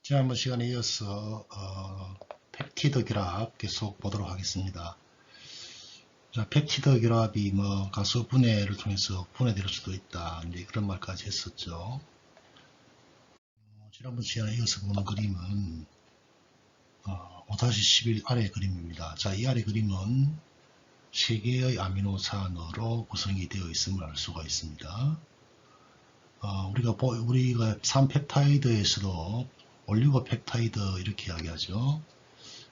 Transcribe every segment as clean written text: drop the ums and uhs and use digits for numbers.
지난번 시간에 이어서 펩티드 결합 계속 보도록 하겠습니다. 자, 펩티드 결합이 가수 분해를 통해서 분해될 수도 있다. 이제 그런 말까지 했었죠. 지난번 시간에 이어서 보는 그림은 5-11 아래 그림입니다. 자, 이 아래 그림은 3개의 아미노산으로 구성이 되어 있음을 알 수가 있습니다. 우리가 3펩타이드에서도 올리고펩타이드 이렇게 이야기하죠.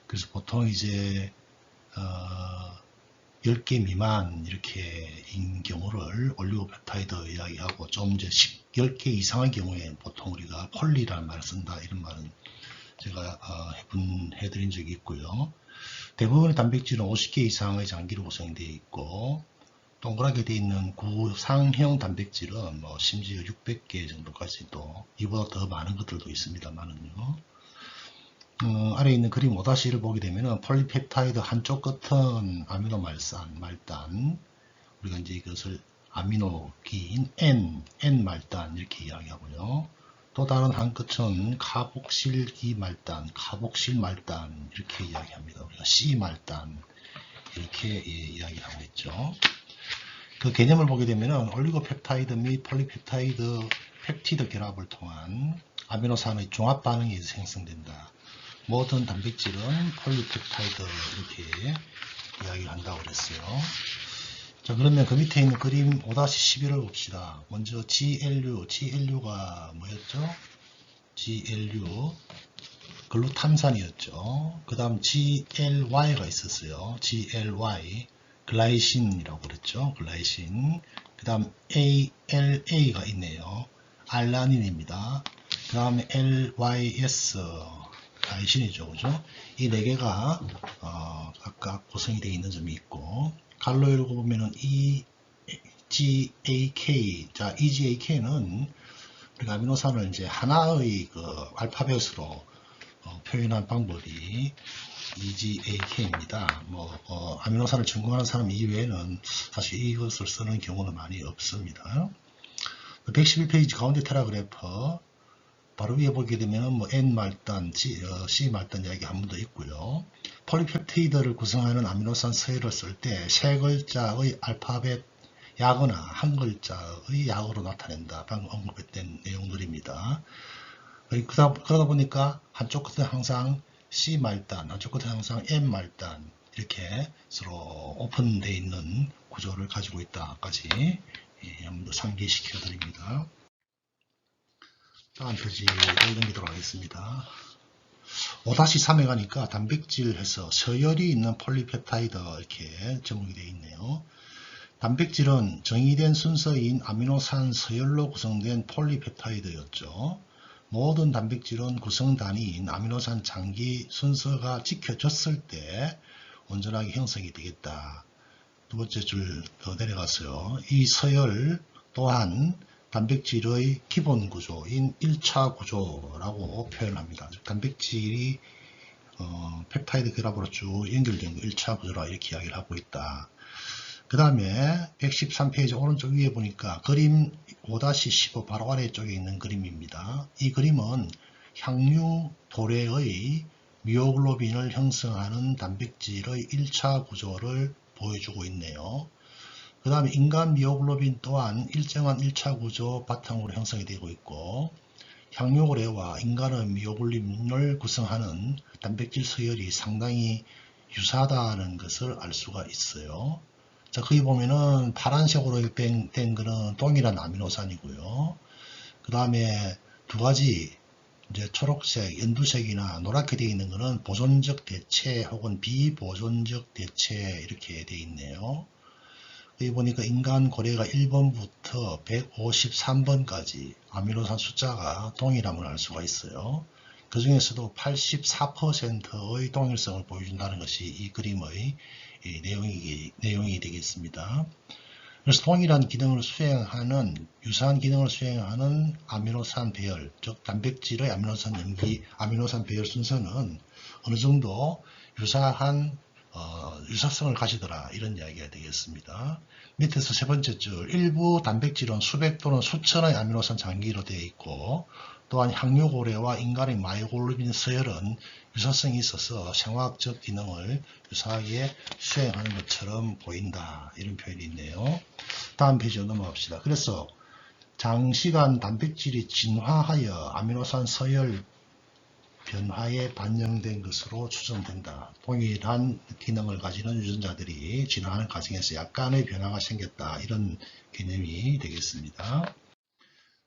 그래서 보통 이제 10개 미만 이렇게인 경우를 올리고펩타이드 이야기하고 좀 이제 10개 이상의 경우에 보통 우리가 폴리라는 말을 쓴다. 이런 말은 제가 해드린 적이 있고요. 대부분의 단백질은 50개 이상의 장기로 구성되어 있고 동그랗게 되어 있는 구상형 단백질은 심지어 600개 정도까지도 이보다 더 많은 것들도 있습니다만은요. 아래에 있는 그림 5-1을 보게 되면 폴리펩타이드 한쪽 끝은 아미노 말단, 우리가 이제 이것을 아미노기인 N 말단 이렇게 이야기하고요. 또 다른 한 끝은 카복실기 말단, 카복실 말단 이렇게 이야기합니다. 우리가 C 말단 이렇게 이야기하고 있죠. 그 개념을 보게 되면 올리고펩타이드 및 폴리펩타이드 펩티드 결합을 통한 아미노산의 종합 반응이 생성된다. 모든 단백질은 폴리펩타이드 이렇게 이야기를 한다고 그랬어요. 자, 그러면 그 밑에 있는 그림 5-11을 봅시다. 먼저 GLU가 뭐였죠? GLU 글루탐산이었죠. 그 다음 GLY가 있었어요. GLY 글라이신이라고 그랬죠. 글라이신. 그 다음 ALA가 있네요. 알라닌입니다. 그 다음에 LYS 글라이신이죠. 그죠? 이 4개가 각각 구성이 되어 있는 점이 있고, 갈로 읽어보면은 EGAK. 자, EGAK는 우리가 아미노산을 이제 하나의 그 알파벳으로 표현한 방법이 EGAK입니다. 아미노산을 전공하는 사람 이외에는 사실 이것을 쓰는 경우는 많이 없습니다. 111페이지 가운데 테라그래프 바로 위에 보게 되면 N말단, C말단 이야기 한 번 더 있고요. 폴리펩티드를 구성하는 아미노산 서열을 쓸 때 세 글자의 알파벳 약어나 한 글자의 약어로 나타낸다. 방금 언급했던 내용들입니다. 그러다 보니까 한쪽 끝에 항상 C말단, 한쪽 끝에 항상 N말단 이렇게 서로 오픈되어 있는 구조를 가지고 있다까지 한번 더 상기시켜 드립니다. 다음 페이지로 넘기도록 하겠습니다. 5-3에 가니까 단백질 해서 서열이 있는 폴리펩타이드 이렇게 제목이 되어 있네요. 단백질은 정의된 순서인 아미노산 서열로 구성된 폴리펩타이드였죠. 모든 단백질은 구성 단위인 아미노산 장기 순서가 지켜졌을 때 온전하게 형성이 되겠다. 두 번째 줄 더 내려가서요. 이 서열 또한 단백질의 기본 구조인 1차 구조라고 표현합니다. 단백질이 펩타이드 결합으로 쭉 연결된 1차 구조라 이렇게 이야기를 하고 있다. 그 다음에 113페이지 오른쪽 위에 보니까 그림 5-15 바로 아래쪽에 있는 그림입니다. 이 그림은 향유 도래의 미오글로빈을 형성하는 단백질의 1차 구조를 보여주고 있네요. 그 다음에 인간 미오글로빈 또한 일정한 1차 구조 바탕으로 형성이 되고 있고, 향유고래와 인간의 미오글로빈을 구성하는 단백질 서열이 상당히 유사하다는 것을 알 수가 있어요. 자, 거기 보면은 파란색으로 된 거는 동일한 아미노산이고요. 그 다음에 두 가지 이제 초록색, 연두색이나 노랗게 되어 있는 거는 보존적 대체 혹은 비보존적 대체 이렇게 되어 있네요. 여기 보니까 인간 고래가 1번부터 153번까지 아미노산 숫자가 동일함을 알 수가 있어요. 그 중에서도 84%의 동일성을 보여준다는 것이 이 그림의 내용이 되겠습니다. 그래서 동일한 기능을 수행하는, 유사한 기능을 수행하는 아미노산 배열, 즉 단백질의 아미노산 염기, 아미노산 배열 순서는 어느 정도 유사한 유사성을 가지더라, 이런 이야기가 되겠습니다. 밑에서 세 번째 줄, 일부 단백질은 수백 또는 수천의 아미노산 장기로 되어 있고 또한 향유고래와 인간의 마이오글로빈 서열은 유사성이 있어서 생화학적 기능을 유사하게 수행하는 것처럼 보인다. 이런 표현이 있네요. 다음 페이지로 넘어갑시다. 그래서 장시간 단백질이 진화하여 아미노산 서열 변화에 반영된 것으로 추정된다. 동일한 기능을 가지는 유전자들이 진화하는 과정에서 약간의 변화가 생겼다. 이런 개념이 되겠습니다.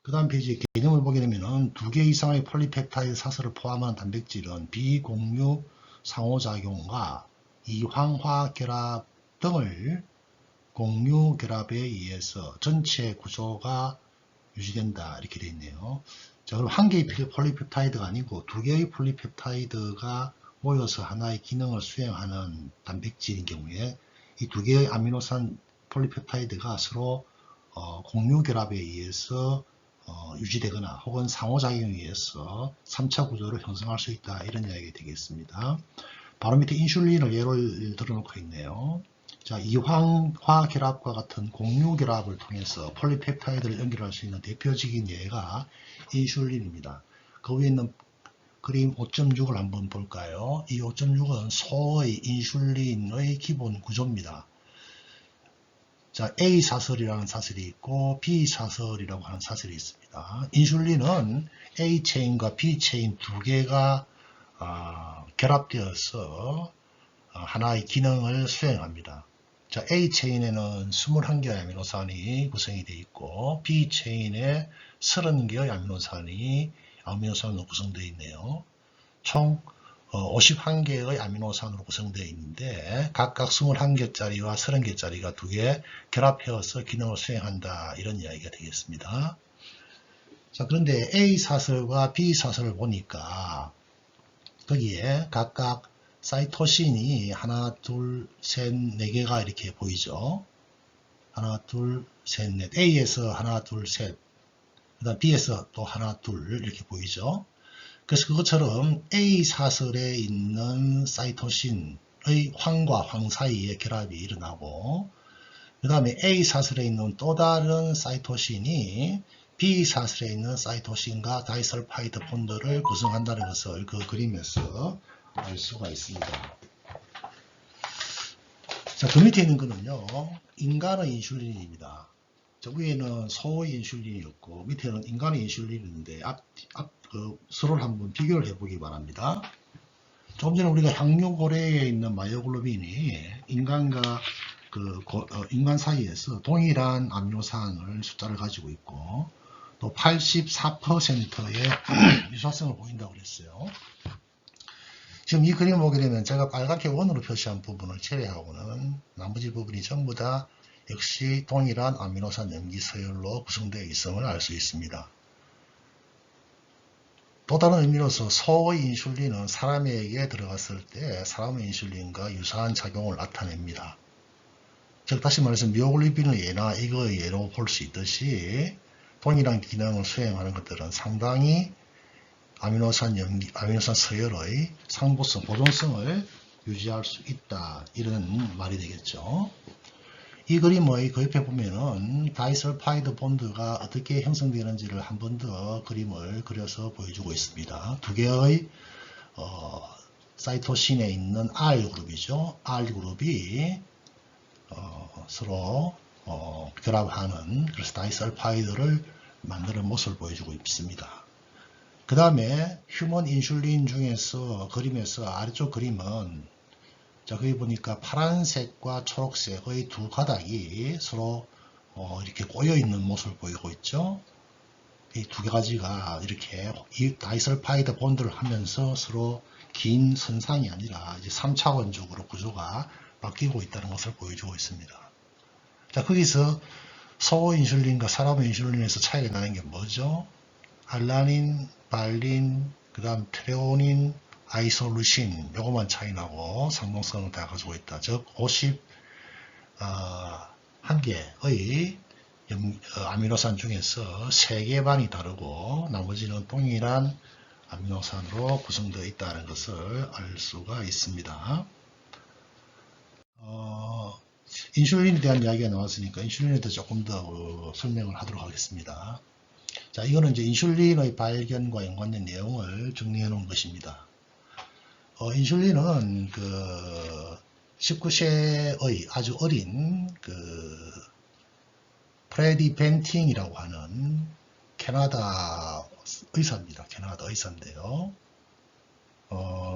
그 다음 페이지에 개념을 보게 되면 2개 이상의 폴리펩타이드 사슬을 포함한 단백질은 비공유 상호작용과 이황화 결합 등을 공유 결합에 의해서 전체 구조가 유지된다. 이렇게 되어 있네요. 자, 그럼 한 개의 폴리펩타이드가 아니고 2개의 폴리펩타이드가 모여서 하나의 기능을 수행하는 단백질인 경우에 이 2개의 아미노산 폴리펩타이드가 서로 공유 결합에 의해서 유지되거나 혹은 상호작용에 의해서 3차 구조를 형성할 수 있다. 이런 이야기가 되겠습니다. 바로 밑에 인슐린을 예를 들어놓고 있네요. 자, 이황화 결합과 같은 공유 결합을 통해서 폴리펩타이드를 연결할 수 있는 대표적인 예가 인슐린입니다. 그 위에 있는 그림 5.6을 한번 볼까요? 이 5.6은 소의 인슐린의 기본 구조입니다. 자, A 사슬이라는 사슬이 있고 B 사슬이라고 하는 사슬이 있습니다. 인슐린은 A 체인과 B 체인 2개가 결합되어서 하나의 기능을 수행합니다. 자, A 체인에는 21개의 아미노산이 구성이 되어 있고 B 체인에 30개의 아미노산으로 구성되어 있네요. 총 51개의 아미노산으로 구성되어 있는데 각각 21개짜리와 30개짜리가 2개 결합해서 기능을 수행한다. 이런 이야기가 되겠습니다. 자, 그런데 A 사슬과 B 사슬을 보니까 거기에 각각 사이토신이 하나, 둘, 셋, 4개가 이렇게 보이죠. 하나, 둘, 셋, 넷. A에서 하나, 둘, 셋. 그 다음 B에서 또 하나, 둘 이렇게 보이죠. 그래서 그것처럼 A 사슬에 있는 사이토신의 황과 황 사이에 결합이 일어나고 그 다음에 A 사슬에 있는 또 다른 사이토신이 B 사슬에 있는 사이토신과 다이설파이드 본드를 구성한다는 것을 그 그림에서 알 수가 있습니다. 자, 그 밑에 있는 거는요, 인간의 인슐린입니다. 저 위에는 소의 인슐린이었고, 밑에는 인간의 인슐린인데, 서로를 한번 비교를 해보기 바랍니다. 조금 전에 우리가 향유고래에 있는 마이오글로빈이 인간과 인간 사이에서 동일한 아미노산을 숫자를 가지고 있고, 또 84%의 유사성을 보인다고 그랬어요. 지금 이 그림 보게 되면 제가 빨갛게 원으로 표시한 부분을 제외하고는 나머지 부분이 전부 다 역시 동일한 아미노산 염기 서열로 구성되어 있음을 알 수 있습니다. 또 다른 의미로서 소의 인슐린은 사람에게 들어갔을 때 사람의 인슐린과 유사한 작용을 나타냅니다. 즉 다시 말해서 미오글로빈의 예나 이거의 예로 볼 수 있듯이 동일한 기능을 수행하는 것들은 상당히 아미노산 서열의 상보성, 보존성을 유지할 수 있다. 이런 말이 되겠죠. 이 그림의 그 옆에 보면은 다이설파이드 본드가 어떻게 형성되는지를 한 번 더 그림을 그려서 보여주고 있습니다. 2개의 사이토신에 있는 R그룹이죠. R그룹이 서로 결합하는 그래서 다이설파이드를 만드는 모습을 보여주고 있습니다. 그 다음에 휴먼 인슐린 중에서 그림에서 아래쪽 그림은 자, 거기 보니까 파란색과 초록색의 두 가닥이 서로 이렇게 꼬여 있는 모습을 보이고 있죠. 이 두 가지가 이렇게 다이설파이드 본드를 하면서 서로 긴 선상이 아니라 이제 3차원적으로 구조가 바뀌고 있다는 것을 보여주고 있습니다. 자, 거기서 소 인슐린과 사람 인슐린에서 차이가 나는 게 뭐죠? 알라닌, 발린, 그 다음 트레오닌, 아이솔루신 요것만 차이 나고 상동성을 다 가지고 있다. 즉 51개의 아미노산 중에서 3개 반이 다르고 나머지는 동일한 아미노산으로 구성되어 있다는 것을 알 수가 있습니다. 인슐린에 대한 이야기가 나왔으니까 인슐린에 대해서 조금 더 설명을 하도록 하겠습니다. 자, 이거는 이제 인슐린의 발견과 연관된 내용을 정리해 놓은 것입니다. 인슐린은 그 19세의 아주 어린 그 프레디 벤팅이라고 하는 캐나다 의사입니다. 캐나다 의사인데요.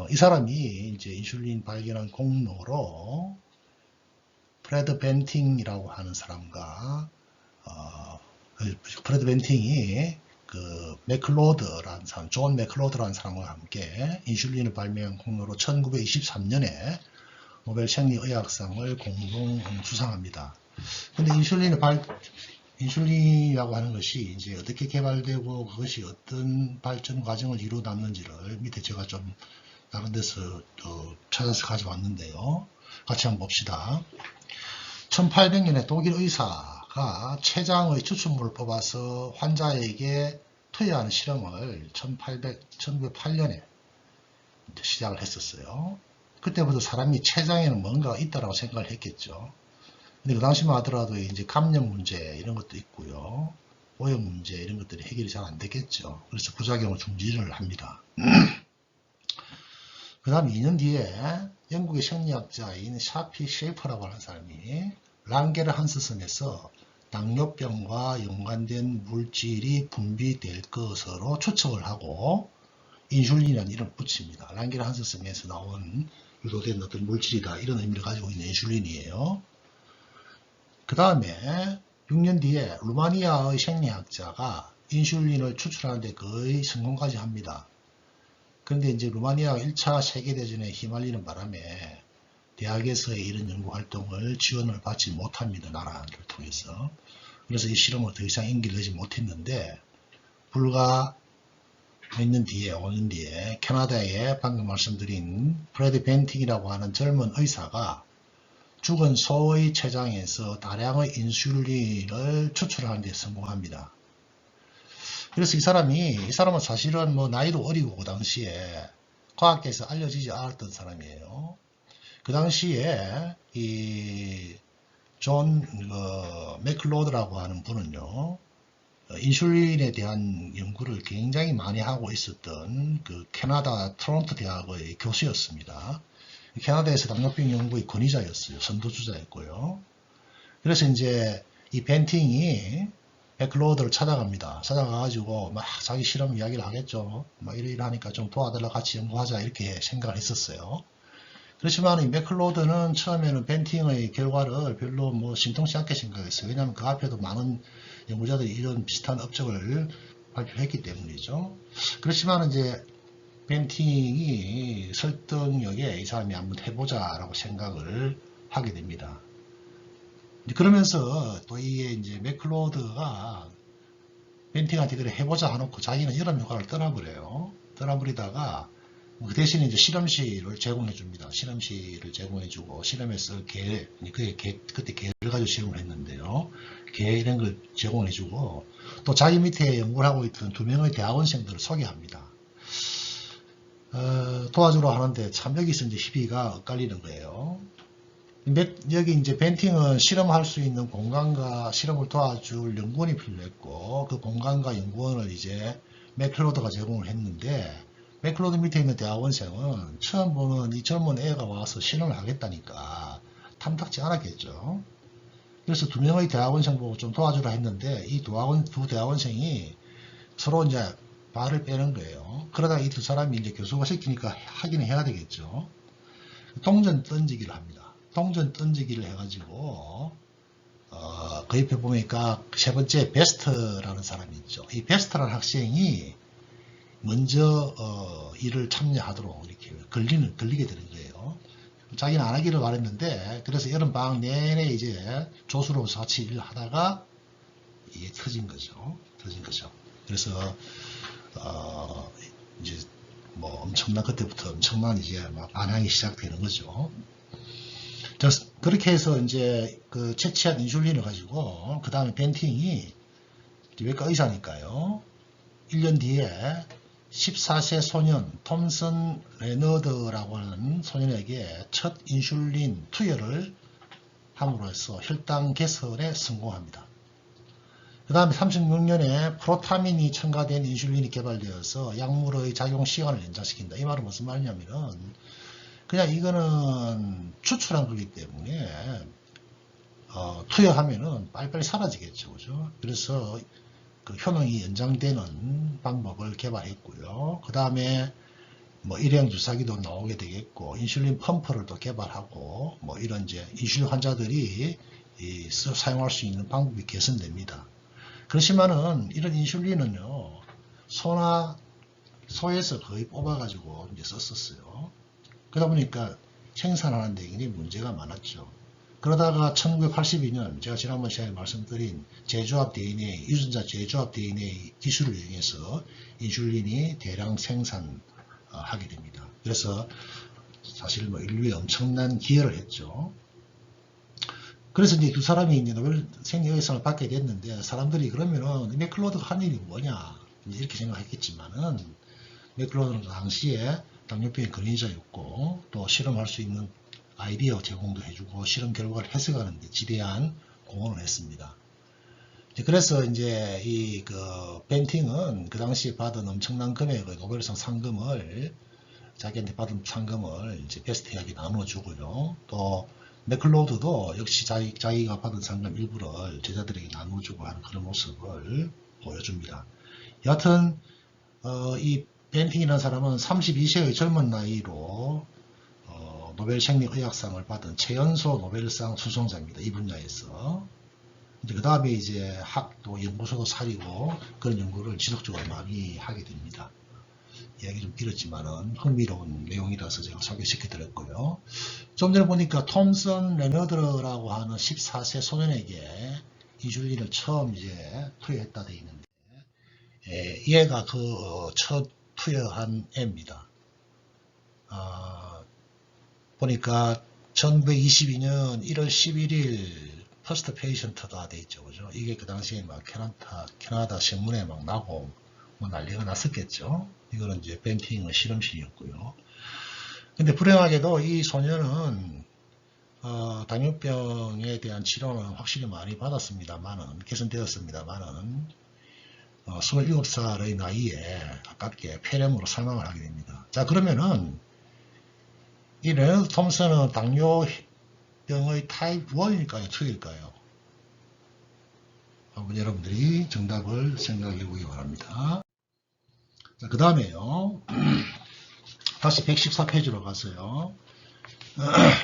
이 사람이 이제 인슐린 발견한 공로로 프레드 벤팅이라고 하는 사람과 프레드 벤팅이 그 맥클로드라는 사람, 존 맥클로드라는 사람과 함께 인슐린을 발명한 공로로 1923년에 노벨 생리의학상을 공동 수상합니다. 근데 인슐린이라고 하는 것이 이제 어떻게 개발되고 그것이 어떤 발전 과정을 이루어놨는지를 밑에 제가 좀 다른 데서 찾아서 가져왔는데요. 같이 한번 봅시다. 1800년에 독일 의사가 췌장의 추출물을 뽑아서 환자에게 투여하는 실험을 1908년에 시작을 했었어요. 그때부터 사람이 췌장에는 뭔가가 있다라고 생각을 했겠죠. 근데 그 당시만 하더라도 이제 감염 문제 이런 것도 있고요. 오염 문제 이런 것들이 해결이 잘 안 되겠죠. 그래서 부작용을 중지를 합니다. 그 다음 2년 뒤에 영국의 생리학자인 샤피 셰이퍼라고 하는 사람이 랑게르 한스섬에서 당뇨병과 연관된 물질이 분비될 것으로 추측을 하고 인슐린이라는 이름을 붙입니다. 랑게르 한스섬에서 나온 유도된 어떤 물질이다 이런 의미를 가지고 있는 인슐린이에요. 그 다음에 6년 뒤에 루마니아의 생리학자가 인슐린을 추출하는데 거의 성공까지 합니다. 그런데 이제 루마니아가 1차 세계대전에 휘말리는 바람에 대학에서의 이런 연구활동을 지원을 받지 못합니다. 나라를 통해서. 그래서 이 실험을 더 이상 인기를 내지 못했는데 불과 몇 년 뒤에, 5년 뒤에 캐나다에 방금 말씀드린 프레드 벤팅이라고 하는 젊은 의사가 죽은 소의 췌장에서 다량의 인슐린을 추출하는 데 성공합니다. 그래서 이 사람은 사실은 뭐 나이도 어리고 그 당시에 과학계에서 알려지지 않았던 사람이에요. 그 당시에 이 존 맥클로드라고 하는 분은요, 인슐린에 대한 연구를 굉장히 많이 하고 있었던 그 캐나다 토론토 대학의 교수였습니다. 캐나다에서 당뇨병 연구의 권위자였어요. 선두주자였고요. 그래서 이제 이 벤팅이 맥클로드를 찾아갑니다. 찾아가가지고 막 자기 실험 이야기를 하겠죠. 막 이래 하니까 좀 도와달라 같이 연구하자 이렇게 생각을 했었어요. 그렇지만 이 맥클로드는 처음에는 벤팅의 결과를 별로 뭐 심통치 않게 생각했어요. 왜냐하면 그 앞에도 많은 연구자들이 이런 비슷한 업적을 발표했기 때문이죠. 그렇지만 이제 벤팅이 설득력에 이 사람이 한번 해보자라고 생각을 하게 됩니다. 그러면서 또 이게 이제 맥클로드가 벤팅한테 그래 해보자 하놓고 자기는 이런 효과를 떠나버려요. 떠나버리다가 그 대신에 이제 실험실을 제공해 줍니다. 실험실을 제공해 주고 실험에서 그때 개를 가지고 실험을 했는데요. 개 이런 걸 제공해 주고 또 자기 밑에 연구를 하고 있던 2명의 대학원생들을 소개합니다. 도와주러 하는데 참 여기서 이제 희비가 엇갈리는 거예요. 여기 이제 벤팅은 실험할 수 있는 공간과 실험을 도와줄 연구원이 필요했고 그 공간과 연구원을 이제 맥클로드가 제공을 했는데 맥클로드 밑에 있는 대학원생은 처음 보는 이 젊은 애가 와서 실험을 하겠다니까 탐탁지 않았겠죠. 그래서 2명의 대학원생 보고 좀 도와주라 했는데 이 두 대학원생이 서로 이제 발을 빼는 거예요. 그러다 이 두 사람이 이제 교수가 시키니까 하기는 해야 되겠죠. 동전 던지기를 합니다. 동전 던지기를 해가지고 그 옆에 보니까 세 번째 베스트라는 사람이 있죠. 이 베스트라는 학생이 먼저 일을 참여하도록 이렇게 걸리게 되는 거예요. 자기는 안 하기를 바랬는데 그래서 여름 방학 내내 이제 조수로서 같이 일을 하다가 이게 터진 거죠. 그래서 이제 뭐 엄청난 그때부터 엄청난 이제 막 반향이 시작되는 거죠. 그렇게 해서 이제 그 채취한 인슐린을 가지고 그 다음에 벤팅이 외과 의사니까요. 1년 뒤에 14세 소년 톰슨 레너드라고 하는 소년에게 첫 인슐린 투여를 함으로써 혈당 개선에 성공합니다. 그 다음에 36년에 프로타민이 첨가된 인슐린이 개발되어서 약물의 작용 시간을 연장시킨다. 이 말은 무슨 말이냐면은 그냥 이거는 추출한 거기 때문에 투여하면은 빨리빨리 사라지겠죠. 그죠? 그래서 그 효능이 연장되는 방법을 개발했고요. 그 다음에 뭐 일회용 주사기도 나오게 되겠고 인슐린 펌프를 또 개발하고 뭐 이런 이제 인슐린 환자들이 사용할 수 있는 방법이 개선됩니다. 그렇지만은 이런 인슐린은요 소에서 거의 뽑아가지고 이제 썼었어요. 그러다 보니까 생산하는 데 굉장히 문제가 많았죠. 그러다가 1982년 제가 지난번 시간에 말씀드린 재조합 DNA, 유전자 재조합 DNA 기술을 이용해서 인슐린이 대량 생산하게 됩니다. 그래서 사실 뭐 인류에 엄청난 기여를 했죠. 그래서 이제 두 사람이 이제 노벨 생리의상을 받게 됐는데 사람들이 그러면은 맥클로드가 한 일이 뭐냐 이렇게 생각했겠지만은 맥클로드는 그 당시에 당뇨병의 근위자였고 또 실험할 수 있는 아이디어 제공도 해주고 실험 결과를 해석하는 데 지대한 공헌을 했습니다. 그래서 이제 이 벤팅은 그 당시에 받은 엄청난 금액의 노벨상 상금을 자기한테 받은 상금을 이제 베스트에게 나눠주고요. 또 맥클로드도 역시 자기가 받은 상금 일부를 제자들에게 나눠주고 하는 그런 모습을 보여줍니다. 여하튼 이 벤팅이라는 사람은 32세의 젊은 나이로 노벨 생리의학상을 받은 최연소 노벨상 수상자입니다. 이 분야에서. 그 다음에 이제 학도 연구소도 차리고 그런 연구를 지속적으로 많이 하게 됩니다. 이야기 좀 길었지만은 흥미로운 내용이라서 제가 소개시켜 드렸고요. 좀 전에 보니까 톰슨 레너드라고 하는 14세 소년에게 인슐린을 처음 이제 투여했다 되어 있는데, 얘가 첫 투여한 애입니다. 보니까 1922년 1월 11일 퍼스트 페이션트가 돼 있죠. 그죠? 이게 그 당시에 막 캐나다 신문에 막 나고 뭐 난리가 났었겠죠. 이거는 이제 벤팅의 실험실이었고요. 근데 불행하게도 이 소녀는 당뇨병에 대한 치료는 확실히 많이 받았습니다만은 개선되었습니다만은 27살의 나이에 아깝게 폐렴으로 사망을 하게 됩니다. 자, 그러면은 이 레너드 톰슨은 당뇨병의 타입 1일까요? 2일까요? 한번 여러분들이 정답을 생각해 보기 바랍니다. 자, 그 다음에요. 다시 114페이지로 가서요.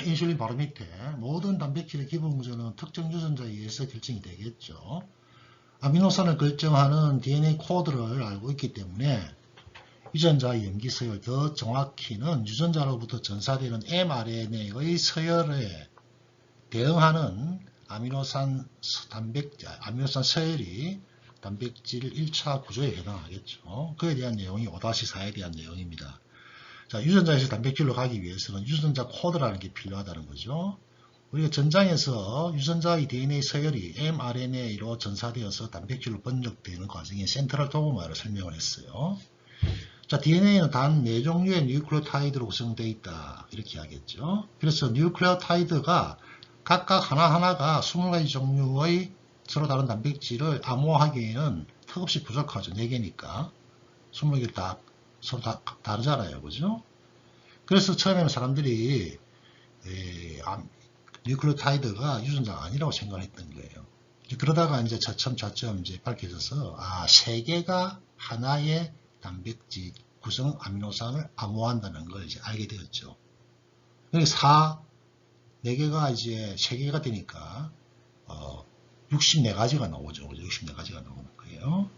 인슐린 바로 밑에 모든 단백질의 기본 구조는 특정 유전자에 의해서 결정이 되겠죠. 아미노산을 결정하는 DNA 코드를 알고 있기 때문에 유전자의 염기 서열, 더 정확히는 유전자로부터 전사되는 mRNA의 서열에 대응하는 아미노산 서열이 단백질 1차 구조에 해당하겠죠. 그에 대한 내용이 5-4에 대한 내용입니다. 자, 유전자에서 단백질로 가기 위해서는 유전자 코드라는 게 필요하다는 거죠. 우리가 전장에서 유전자의 DNA 서열이 mRNA로 전사되어서 단백질로 번역되는 과정에 센트럴 도그마를 설명을 했어요. 자, DNA는 단 4종류의 뉴클레오타이드로 구성되어 있다. 이렇게 하겠죠. 그래서 뉴클레오타이드가 각각 하나하나가 20가지 종류의 서로 다른 단백질을 암호화하기에는 턱없이 부족하죠. 4개니까. 20개 다 서로 다 다르잖아요. 그죠? 그래서 처음에는 사람들이 뉴클레오타이드가 유전자가 아니라고 생각을 했던 거예요. 그러다가 이제 차츰 이제 밝혀져서 3개가 하나의 단백질 구성 아미노산을 암호한다는 걸 이제 알게 되었죠. 그러니까 4개가 이제 3개가 되니까 64가지가 나오죠. 64가지가 나오는 거예요.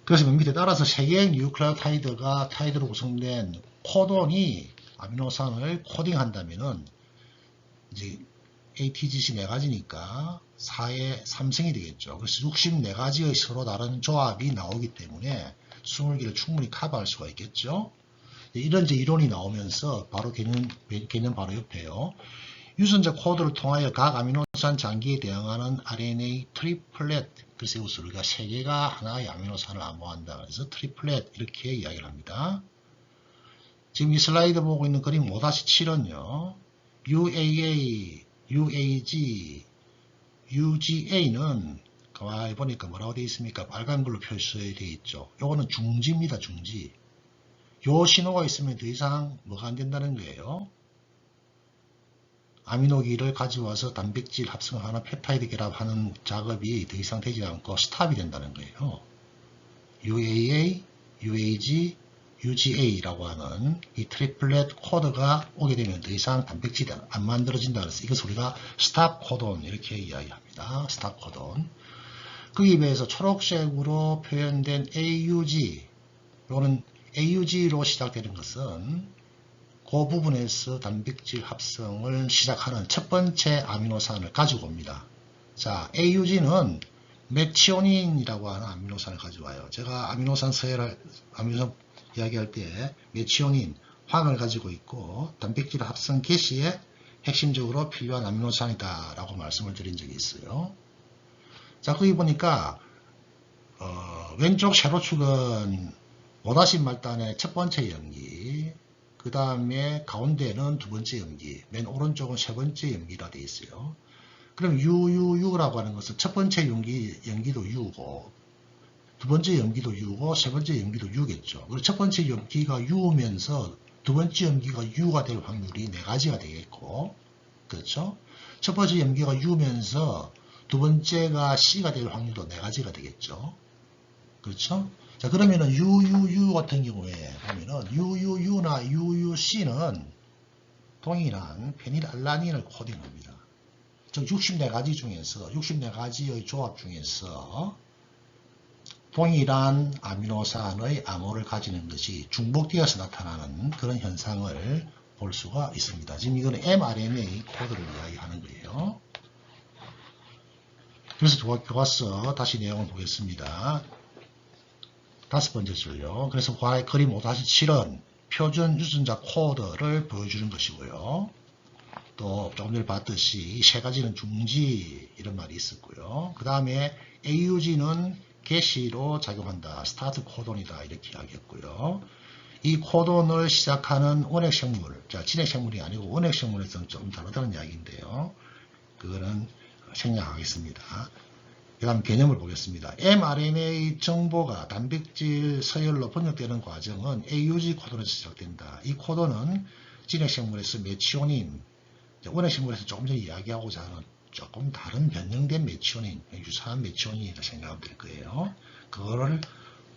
그래서 밑에 따라서 3개의 뉴클레오타이드가 타이드로 구성된 코돈이 아미노산을 코딩한다면은 이제 ATGC 4가지니까 4의 3승이 되겠죠. 그래서 64가지의 서로 다른 조합이 나오기 때문에 20개를 충분히 커버할 수가 있겠죠. 이런 이제 이론이 나오면서 바로 개념 바로 옆에요. 유전자 코드를 통하여 각 아미노산 장기에 대응하는 RNA 트리플렛. 그래서 이것을 우리가 3개가 하나의 아미노산을 암호한다. 그래서 트리플렛 이렇게 이야기를 합니다. 지금 이 슬라이드 보고 있는 그림 5-7은요. UAA, UAG, UGA는 가만히 보니까 뭐라고 되어 있습니까? 빨간 걸로 표시되어 있죠. 요거는 중지입니다. 중지. 요 신호가 있으면 더 이상 뭐가 안 된다는 거예요. 아미노기를 가져와서 단백질 합성하는 펩타이드 결합하는 작업이 더 이상 되지 않고 스탑이 된다는 거예요. UAA, UAG, UGA라고 하는 이 트리플렛 코드가 오게 되면 더 이상 단백질이 안 만들어진다. 그래서 이것을 우리가 스탑 코돈 이렇게 이야기합니다. 스탑 코돈. 거기에 비해서 초록색으로 표현된 AUG, 이거는 AUG로 시작되는 것은 그 부분에서 단백질 합성을 시작하는 첫 번째 아미노산을 가지고 옵니다. 자, AUG는 메치오닌이라고 하는 아미노산을 가져와요. 제가 아미노산 이야기할 때 메치오닌, 황을 가지고 있고 단백질 합성 개시에 핵심적으로 필요한 아미노산이다 라고 말씀을 드린 적이 있어요. 자, 거기 보니까 왼쪽 세로축은 5' 말단의 첫 번째 염기, 그 다음에 가운데는 두 번째 염기, 맨 오른쪽은 세 번째 염기라 되어 있어요. 그럼 UUU라고 하는 것은 첫 번째 염기도 U고, 두 번째 염기도 U고, 세 번째 염기도 U겠죠. 그리고 첫 번째 염기가 U면서 두 번째 염기가 U가 될 확률이 4가지가 되겠고, 그렇죠? 첫 번째 염기가 U면서 두 번째가 C가 될 확률도 4가지가 되겠죠. 그렇죠? 자, 그러면은 UUU 같은 경우에 보면은 UUU나 UUC는 동일한 페닐알라닌을 코딩합니다. 즉 64가지 중에서 64가지의 조합 중에서 동일한 아미노산의 암호를 가지는 것이 중복되어서 나타나는 그런 현상을 볼 수가 있습니다. 지금 이거는 mRNA 코드를 이야기하는 거예요. 그래서 좋았어. 다시 내용을 보겠습니다. 5번째 줄요. 그래서 그림 5-7은 표준 유전자 코드를 보여주는 것이고요. 또 조금 전에 봤듯이 이 세 가지는 중지 이런 말이 있었고요. 그 다음에 AUG는 개시로 작용한다. 스타트 코돈이다. 이렇게 이야기했고요. 이 코돈을 시작하는 원핵생물, 자, 진핵생물이 아니고 원핵생물에서는 좀 다르다는 이야기인데요. 그거는 생략하겠습니다. 그 다음 개념을 보겠습니다. mRNA 정보가 단백질 서열로 번역되는 과정은 AUG 코돈에서 시작된다. 이 코돈은 진핵생물에서 메치오닌, 원핵생물에서 조금 전에 이야기하고자 하는 조금 다른 변형된 메치오닌, 유사한 메치오닌이라 생각하면 될 거예요. 그거를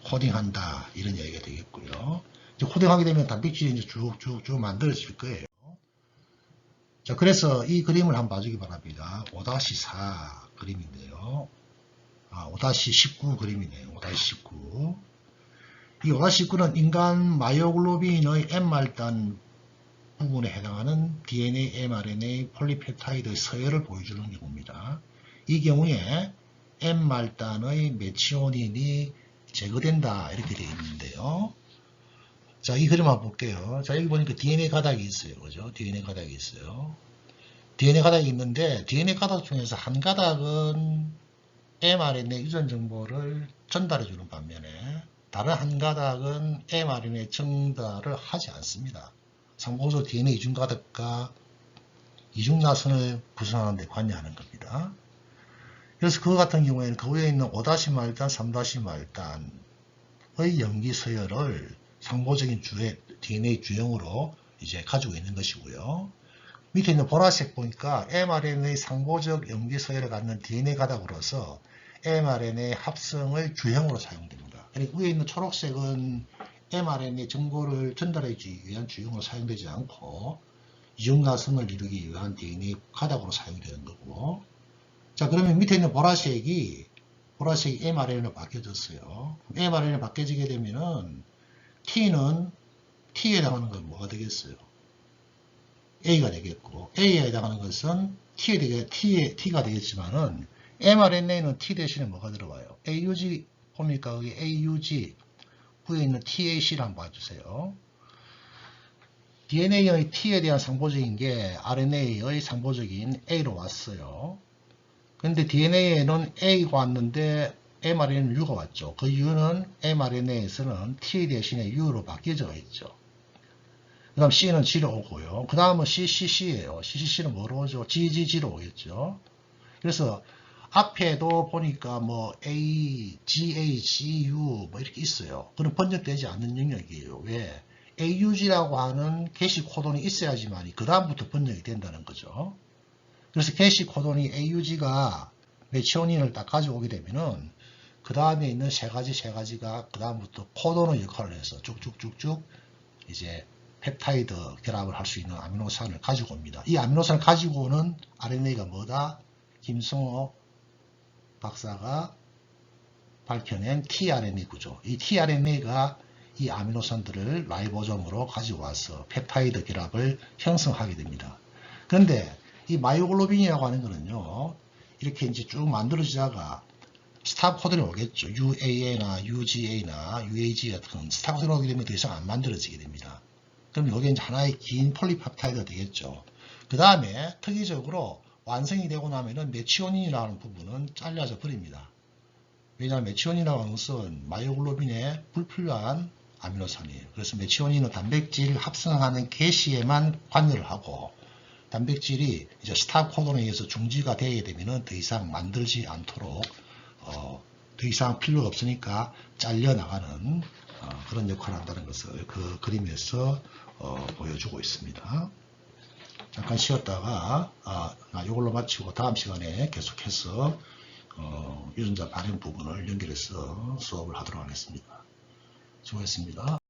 코딩한다. 이런 이야기가 되겠고요. 이제 코딩하게 되면 단백질이 이제 쭉쭉쭉 만들어질 거예요. 자, 그래서 이 그림을 한번 봐주기 바랍니다. 5-4 그림인데요. 5-19 그림이네요. 5-19. 이 5-19는 인간 마이오글로빈의 M말단 부분에 해당하는 DNA, mRNA, 폴리펩타이드의 서열을 보여주는 경우입니다. 이 경우에 M말단의 메치오닌이 제거된다. 이렇게 되어 있는데요. 자, 이 그림 한번 볼게요. 자, 여기 보니까 DNA 가닥이 있어요. 그죠? DNA 가닥이 있어요. DNA 가닥이 있는데, DNA 가닥 중에서 한 가닥은 mRNA 유전 정보를 전달해주는 반면에, 다른 한 가닥은 mRNA 전달을 하지 않습니다. 상보소 DNA 이중 가닥과 이중 나선을 구성하는 데 관여하는 겁니다. 그래서 그거 같은 경우에는 그 위에 있는 5-말단, 3-말단의 염기 서열을 상보적인 DNA 주형으로 이제 가지고 있는 것이고요. 밑에 있는 보라색 보니까 mRNA 상보적 염기 서열을 갖는 DNA 가닥으로서 mRNA 합성의 주형으로 사용됩니다. 그리고 위에 있는 초록색은 mRNA 정보를 전달하기 위한 주형으로 사용되지 않고 이중나선을 이루기 위한 DNA 가닥으로 사용되는 거고. 자, 그러면 밑에 있는 보라색이 mRNA로 바뀌어졌어요. mRNA로 바뀌어지게 되면은 T는 T에 해당하는 건 뭐가 되겠어요? A가 되겠고, A에 해당하는 것은 T가 되겠지만은 mRNA는 T 대신에 뭐가 들어와요? AUG 봅니까? 여기 AUG 위에 있는 TAC를 한번 봐주세요. DNA의 T에 대한 상보적인 게 RNA의 상보적인 A로 왔어요. 근데 DNA에는 A가 왔는데 mRNA는 U가 왔죠. 그 이유는 mRNA에서는 T 대신에 U로 바뀌어져 있죠. 그 다음 C는 G로 오고요. 그 다음은 CCC예요. CCC는 뭐로 오죠? GGG로 오겠죠. 그래서 앞에도 보니까 뭐 A, GA, GU 뭐 이렇게 있어요. 그건 번역되지 않는 영역이에요. 왜? AUG라고 하는 게시 코돈이 있어야지만 그 다음부터 번역이 된다는 거죠. 그래서 게시 코돈이 AUG가 메치오닌을 딱 가져오게 되면은 그 다음에 있는 세 가지가 그 다음부터 코돈의 역할을 해서 쭉쭉쭉쭉 이제 펩타이드 결합을 할 수 있는 아미노산을 가지고 옵니다. 이 아미노산을 가지고 오는 RNA가 뭐다? 김성호 박사가 밝혀낸 tRNA 구조. 이 tRNA가 이 아미노산들을 라이보솜으로 가지고 와서 펩타이드 결합을 형성하게 됩니다. 그런데 이 마이오글로빈이라고 하는 거는요, 이렇게 이제 쭉 만들어지다가 스탑 코드로 오겠죠. UAA나 UGA나 UAG 같은 스탑 코드로 오게 되면 더 이상 안 만들어지게 됩니다. 그럼 이게 이제 하나의 긴 폴리펩타이드가 되겠죠. 그 다음에 특이적으로 완성이 되고 나면은 메치오닌이라는 부분은 잘려져 버립니다. 왜냐하면 메치오닌이라고 하는 것은 마이오글로빈에 불필요한 아미노산이에요. 그래서 메치오닌은 단백질 합성하는 개시에만 관여를 하고 단백질이 이제 스탑 코돈에 의해서 중지가 되게 되면은 더 이상 만들지 않도록 더 이상 필요가 없으니까 잘려나가는 그런 역할을 한다는 것을 그 그림에서 보여주고 있습니다. 잠깐 쉬었다가 이걸로 마치고 다음 시간에 계속해서 유전자 발현 부분을 연결해서 수업을 하도록 하겠습니다. 수고했습니다.